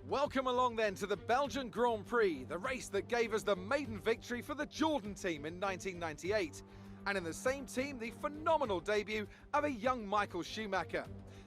Welcome along then to the Belgian Grand Prix, the race that gave us the maiden victory for the Jordan team in 1998. And in the same team, the phenomenal debut of a young Michael Schumacher.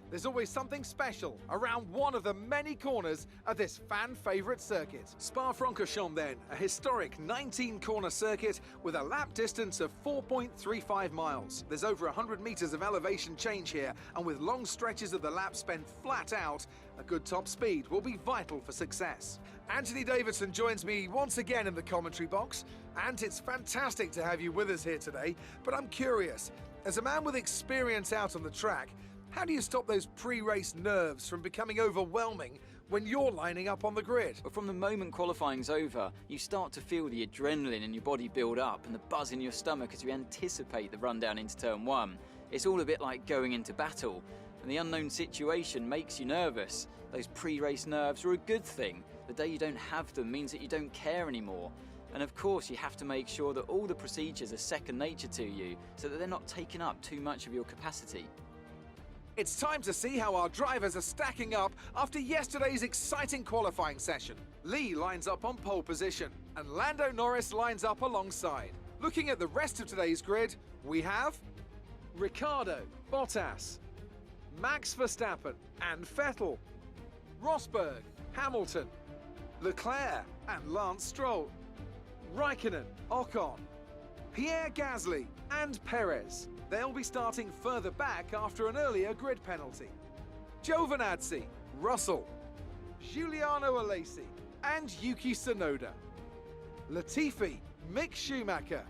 There's always something special around one of the many corners of this fan-favourite circuit. Spa-Francorchamps then, a historic 19-corner circuit with a lap distance of 4.35 miles. There's over 100 metres of elevation change here, and with long stretches of the lap spent flat out, a good top speed will be vital for success. Anthony Davidson joins me once again in the commentary box, and it's fantastic to have you with us here today, but I'm curious, as a man with experience out on the track, how do you stop those pre-race nerves from becoming overwhelming when you're lining up on the grid? But from the moment qualifying's over, you start to feel the adrenaline in your body build up and the buzz in your stomach as you anticipate the run down into turn one. It's all a bit like going into battle, and the unknown situation makes you nervous. Those pre-race nerves are a good thing. The day you don't have them means that you don't care anymore. And of course, you have to make sure that all the procedures are second nature to you, so that they're not taking up too much of your capacity. It's time to see how our drivers are stacking up after yesterday's exciting qualifying session. Lee lines up on pole position, and Lando Norris lines up alongside. Looking at the rest of today's grid, we have Ricciardo, Bottas, Max Verstappen and Vettel, Rosberg, Hamilton, Leclerc and Lance Stroll, Raikkonen, Ocon, Pierre Gasly and Perez. They'll be starting further back after an earlier grid penalty. Giovinazzi, Russell, Giuliano Alesi and Yuki Tsunoda. Latifi, Mick Schumacher.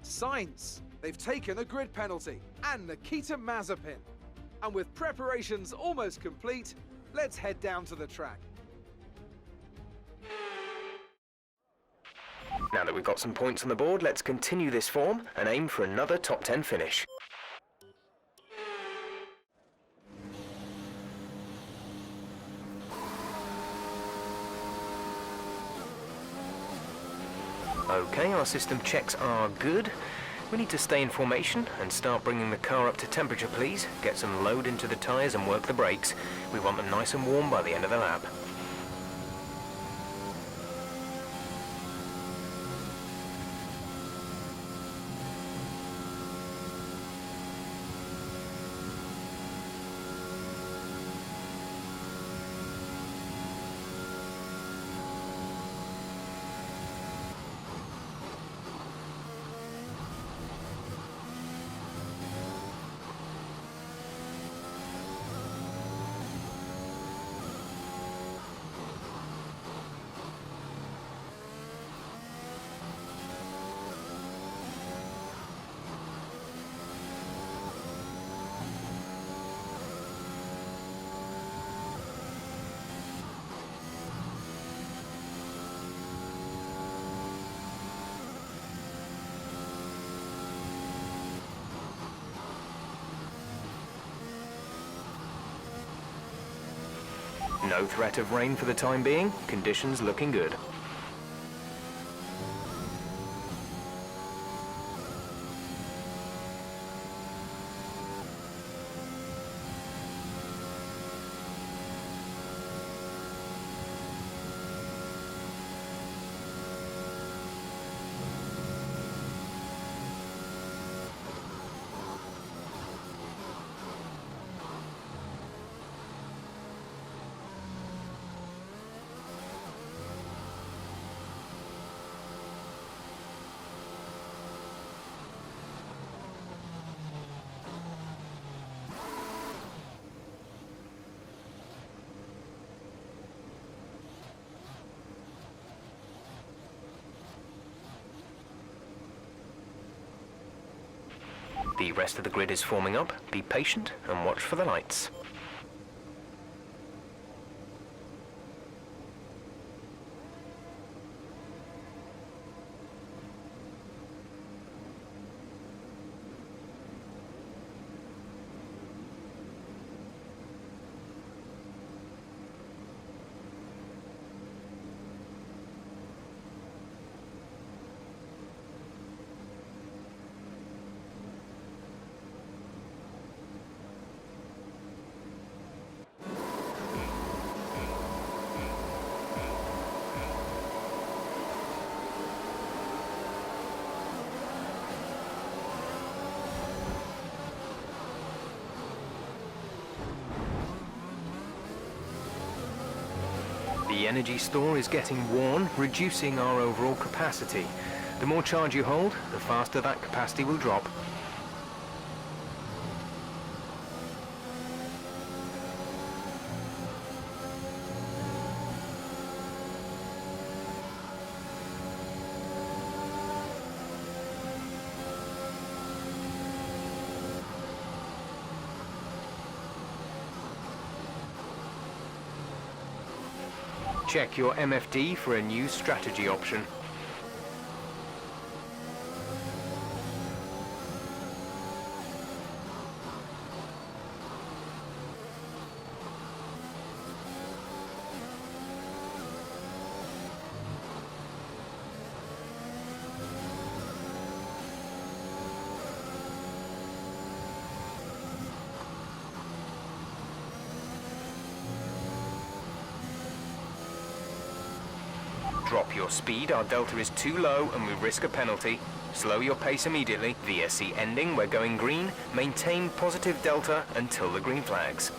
Sainz, they've taken a grid penalty, and Nikita Mazepin. And with preparations almost complete, let's head down to the track. Now that we've got some points on the board, let's continue this form and aim for another top 10 finish. Okay, our system checks are good. We need to stay in formation and start bringing the car up to temperature, please. Get some load into the tyres and work the brakes. We want them nice and warm by the end of the lap. No threat of rain for the time being, conditions looking good. The rest of the grid is forming up. Be patient and watch for the lights. The energy store is getting worn, reducing our overall capacity. The more charge you hold, the faster that capacity will drop. Check your MFD for a new strategy option. Drop your speed, our delta is too low and we risk a penalty. Slow your pace immediately. VSC ending, we're going green. Maintain positive delta until the green flags.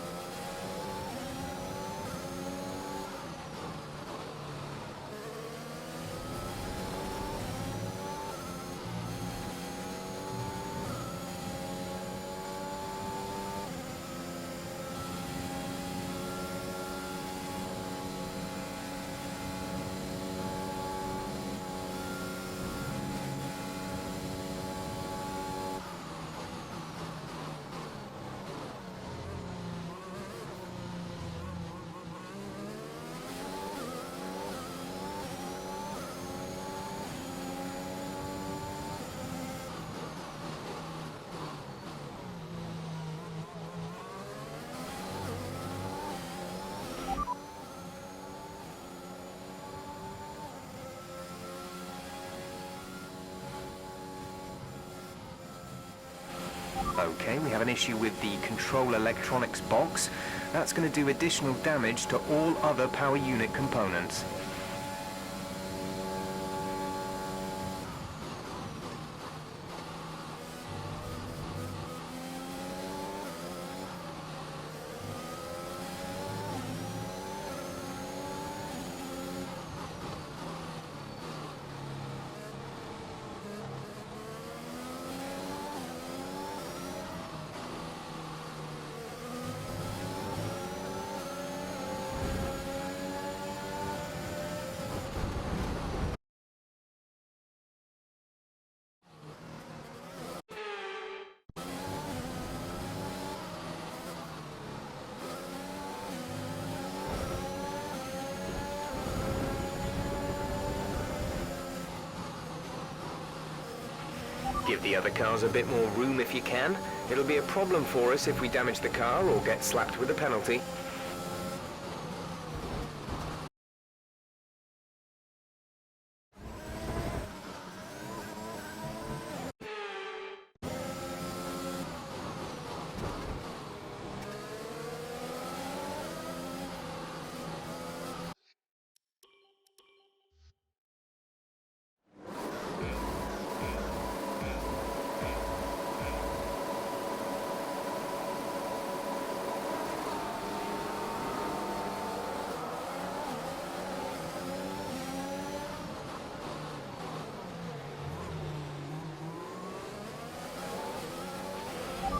Okay, we have an issue with the control electronics box. That's going to do additional damage to all other power unit components. Give the other cars a bit more room if you can. It'll be a problem for us if we damage the car or get slapped with a penalty.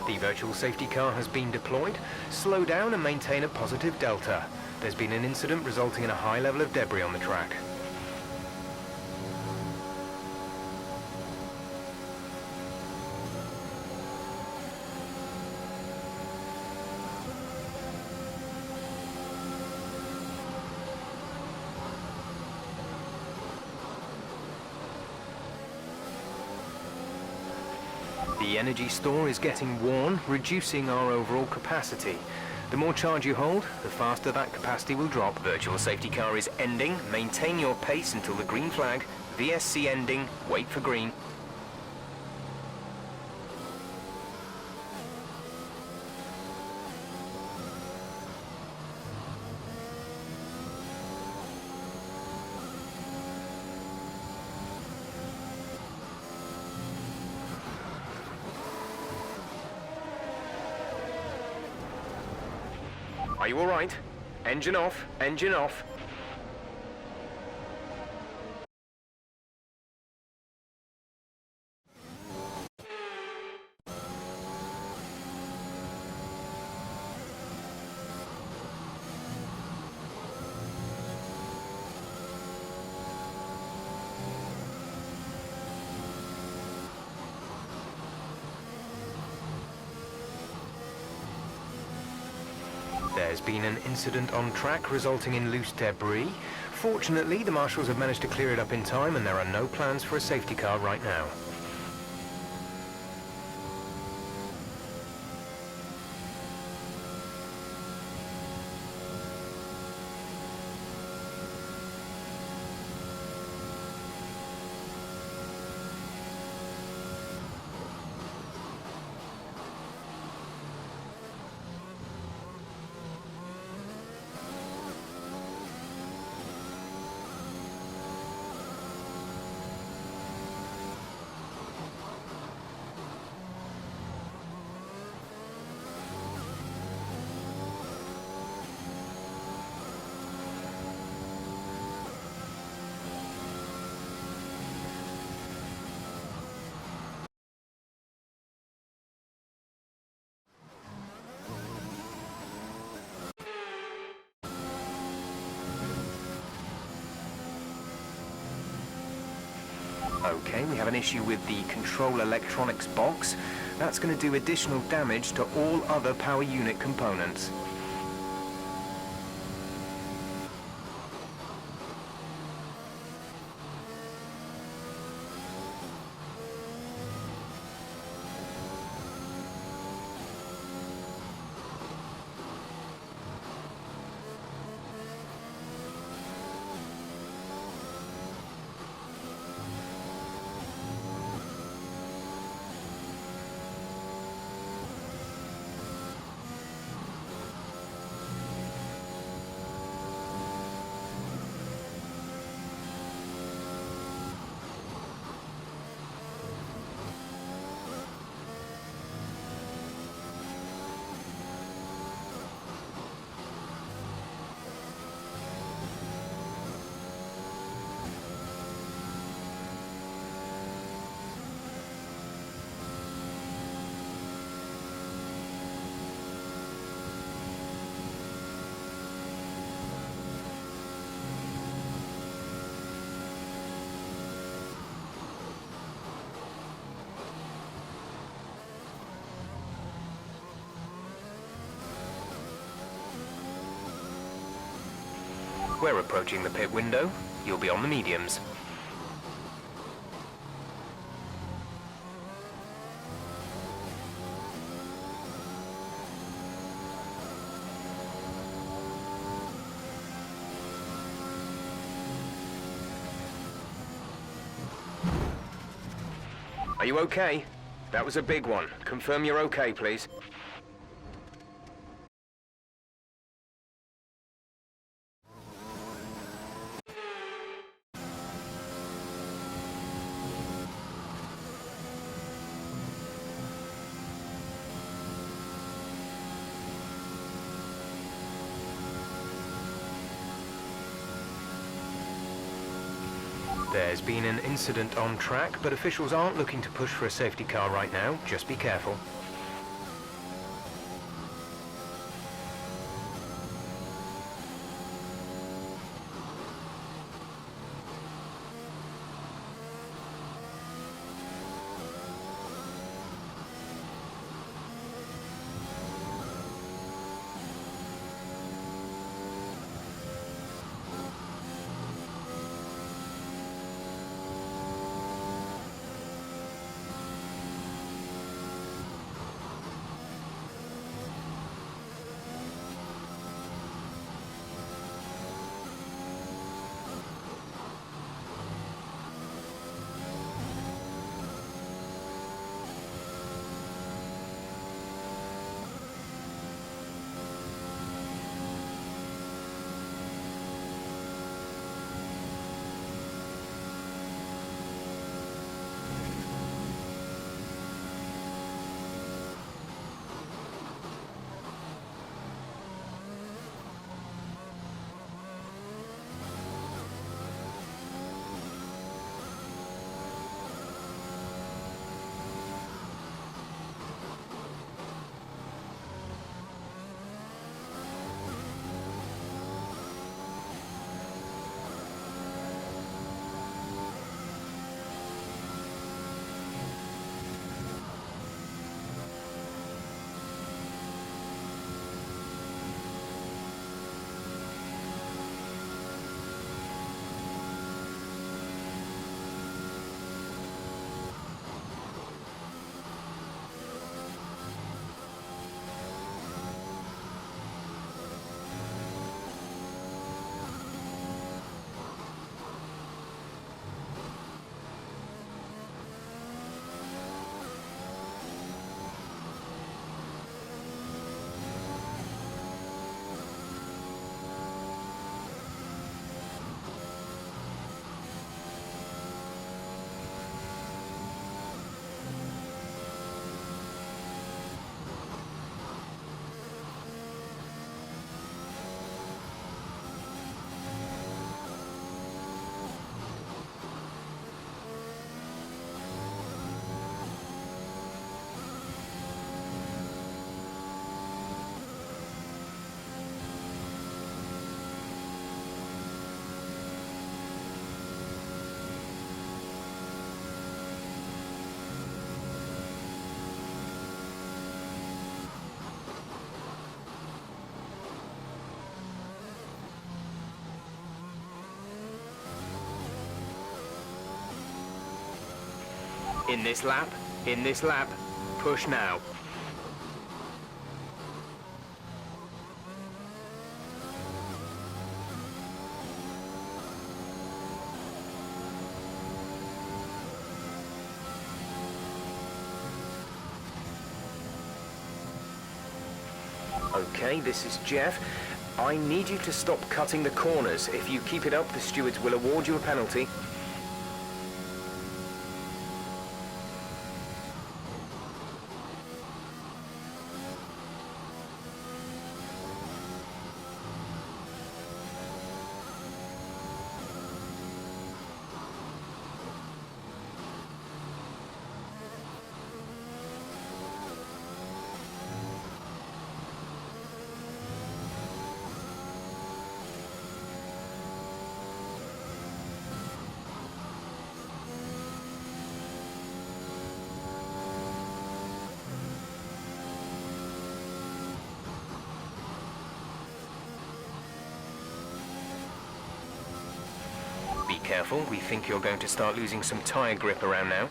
The virtual safety car has been deployed. Slow down and maintain a positive delta. There's been an incident resulting in a high level of debris on the track. The energy store is getting worn, reducing our overall capacity. The more charge you hold, the faster that capacity will drop. Virtual safety car is ending. Maintain your pace until the green flag. VSC ending. Wait for green. Are you all right? Engine off, engine off. There's been an incident on track resulting in loose debris. Fortunately, the marshals have managed to clear it up in time and there are no plans for a safety car right now. Okay, we have an issue with the control electronics box. That's going to do additional damage to all other power unit components. We're approaching the pit window. You'll be on the mediums. Are you okay? That was a big one. Confirm you're okay, please. There's been an incident on track, but officials aren't looking to push for a safety car right now. Just be careful. In this lap, in this lap. Push now. Okay, this is Jeff. I need you to stop cutting the corners. If you keep it up, the stewards will award you a penalty. Be careful, we think you're going to start losing some tyre grip around now.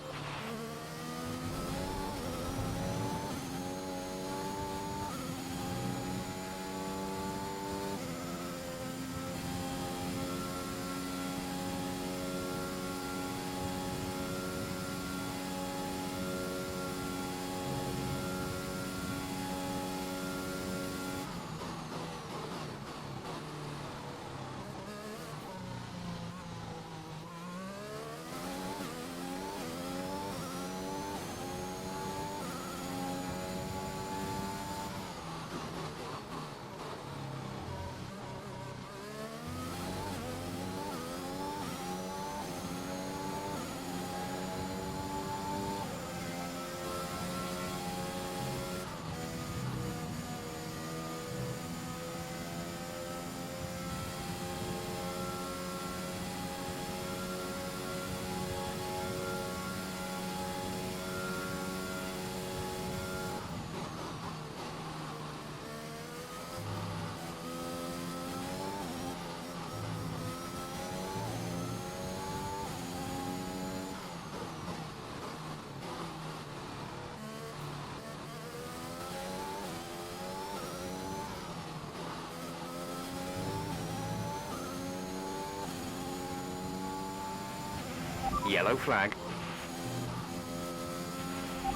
Yellow flag.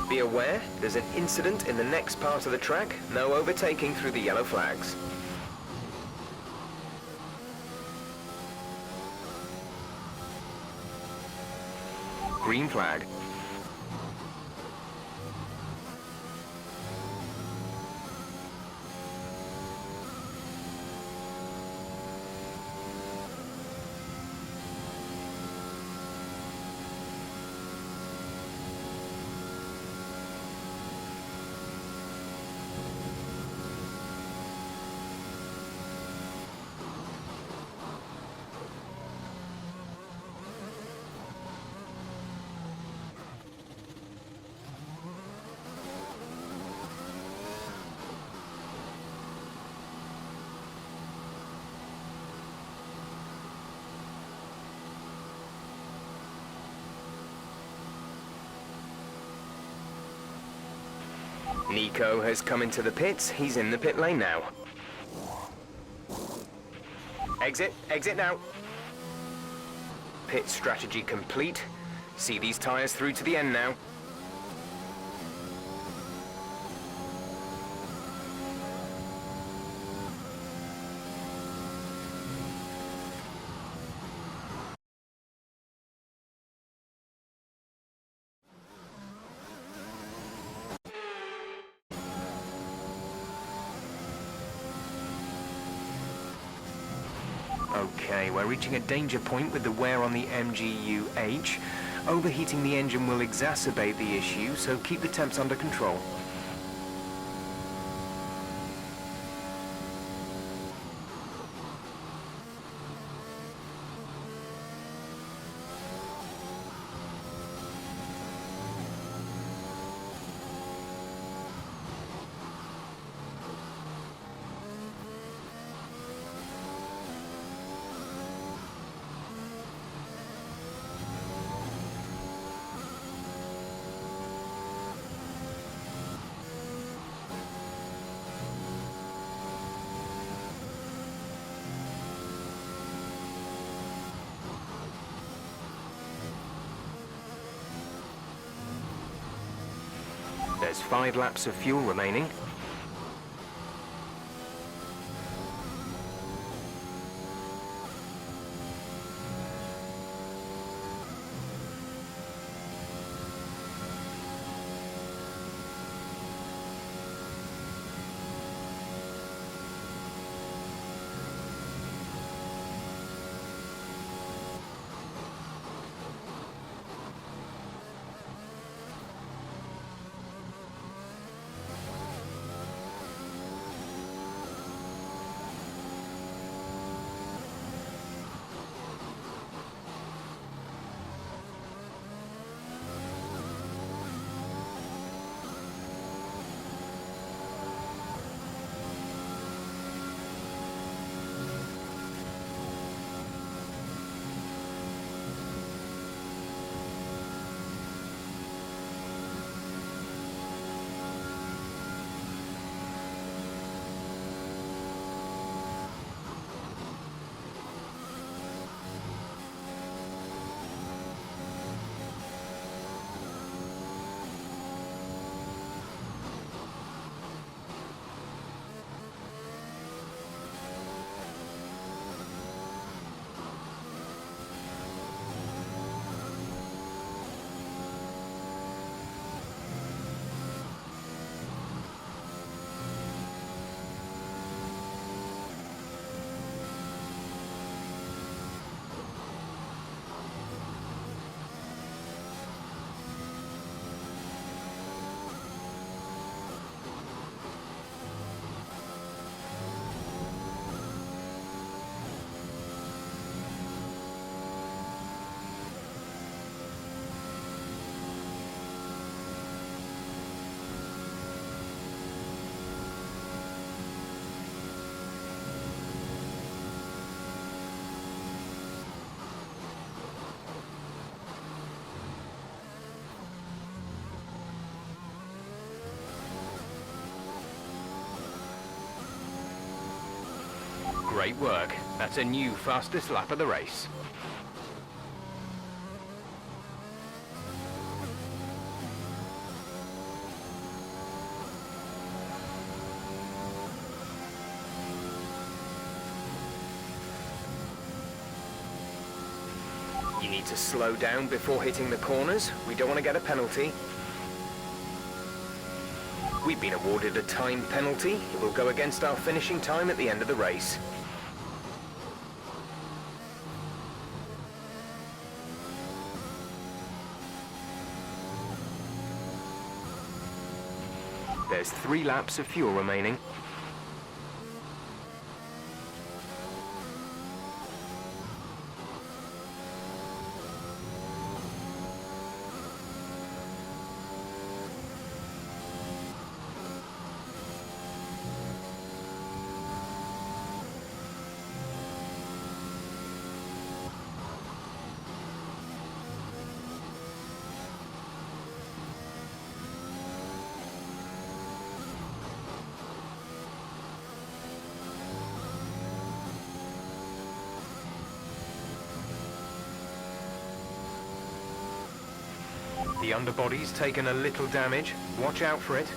Be aware, there's an incident in the next part of the track. No overtaking through the yellow flags. Green flag. Nico has come into the pits. He's in the pit lane now. Exit, exit now. Pit strategy complete. See these tyres through to the end now. Okay, we're reaching a danger point with the wear on the MGU-H. Overheating the engine will exacerbate the issue, so keep the temps under control. There's 5 laps of fuel remaining. Great work. That's a new fastest lap of the race. You need to slow down before hitting the corners. We don't want to get a penalty. We've been awarded a time penalty. It will go against our finishing time at the end of the race. There's 3 laps of fuel remaining. The underbody's taken a little damage. Watch out for it.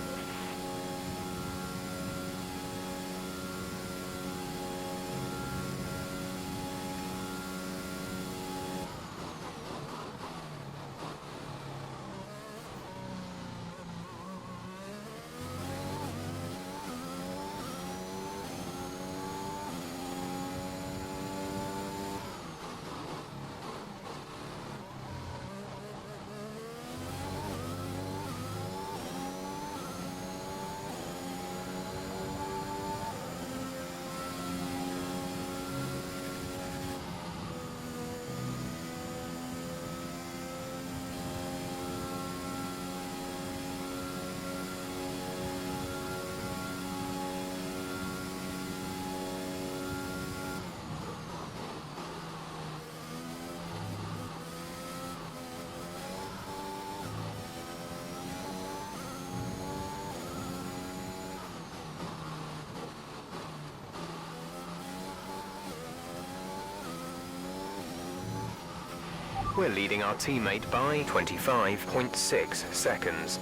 We're leading our teammate by 25.6 seconds.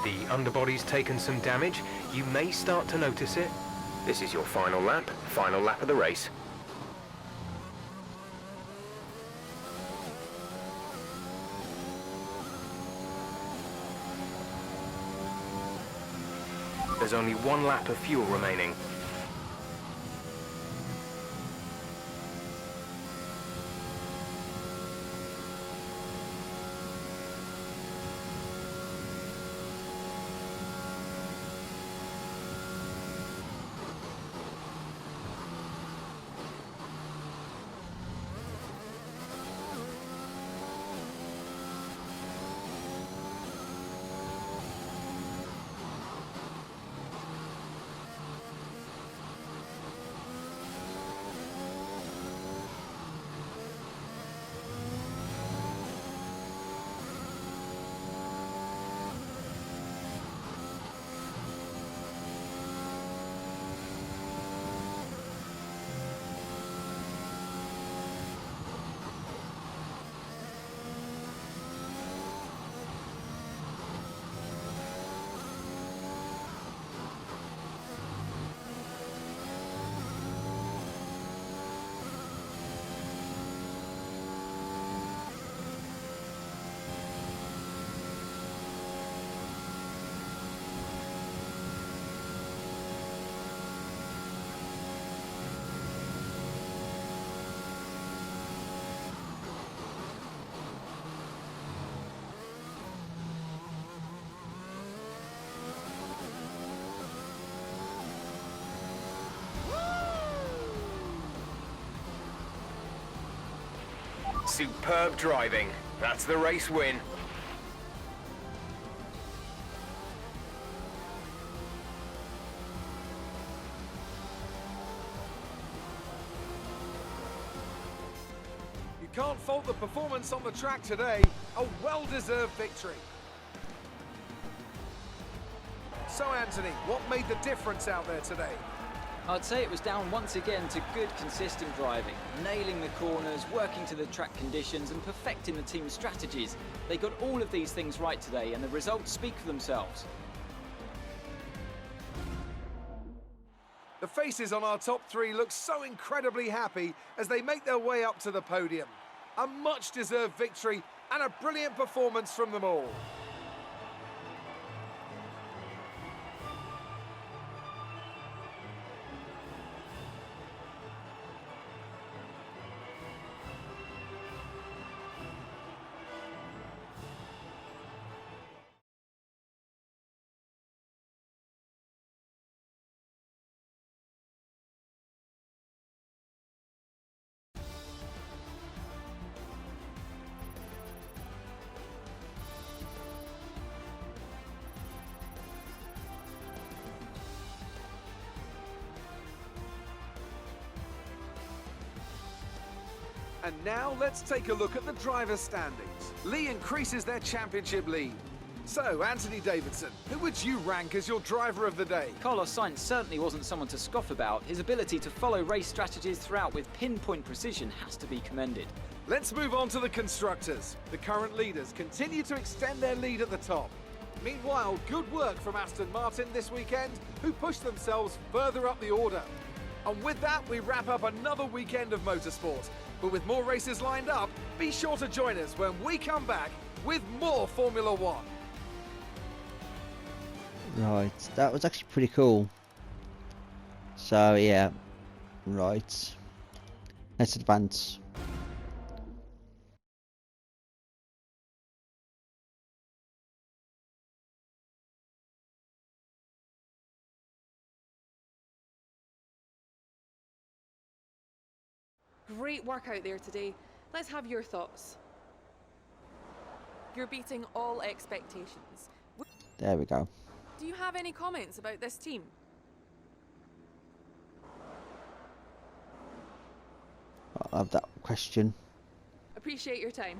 The underbody's taken some damage. You may start to notice it. This is your final lap of the race. There's only one lap of fuel remaining. Superb driving. That's the race win. You can't fault the performance on the track today. A well-deserved victory. So, Anthony, what made the difference out there today? I'd say it was down once again to good, consistent driving, nailing the corners, working to the track conditions and perfecting the team's strategies. They got all of these things right today and the results speak for themselves. The faces on our top three look so incredibly happy as they make their way up to the podium. A much-deserved victory and a brilliant performance from them all. And now let's take a look at the driver's standings. Lee increases their championship lead. So, Anthony Davidson, who would you rank as your driver of the day? Carlos Sainz certainly wasn't someone to scoff about. His ability to follow race strategies throughout with pinpoint precision has to be commended. Let's move on to the constructors. The current leaders continue to extend their lead at the top. Meanwhile, good work from Aston Martin this weekend, who pushed themselves further up the order. And with that, we wrap up another weekend of motorsport. But with more races lined up, be sure to join us when we come back with more Formula One. Right, that was actually pretty cool. So yeah, right. Let's advance. Great work out there today. Let's have your thoughts. You're beating all expectations. There we go. Do you have any comments about this team? I'll have that question. Appreciate your time.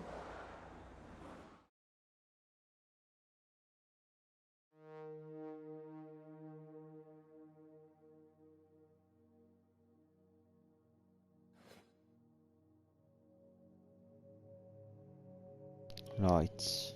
Right.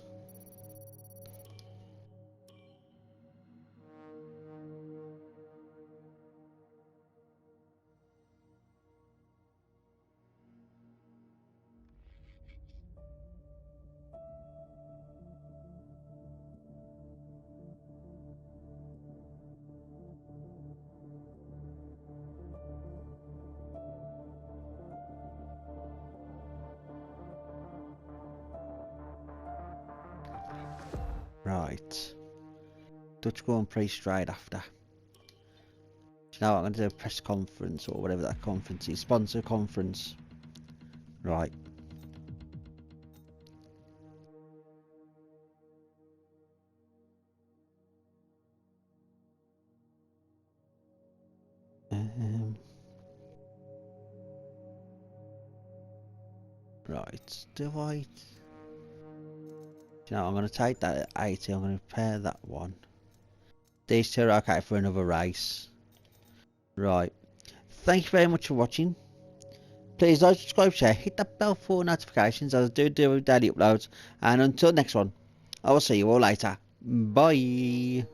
Right. Dutch Grand Prix straight after. Do you know what? I'm going to do a press conference or whatever that conference is. Sponsor conference. Right. Right. Do I... Do you know, I'm going to take that at 80. I'm going to repair that one. These two are okay for another race. Right. Thank you very much for watching. Please like, subscribe, share, hit that bell for notifications as I do daily uploads. And until next one, I will see you all later. Bye.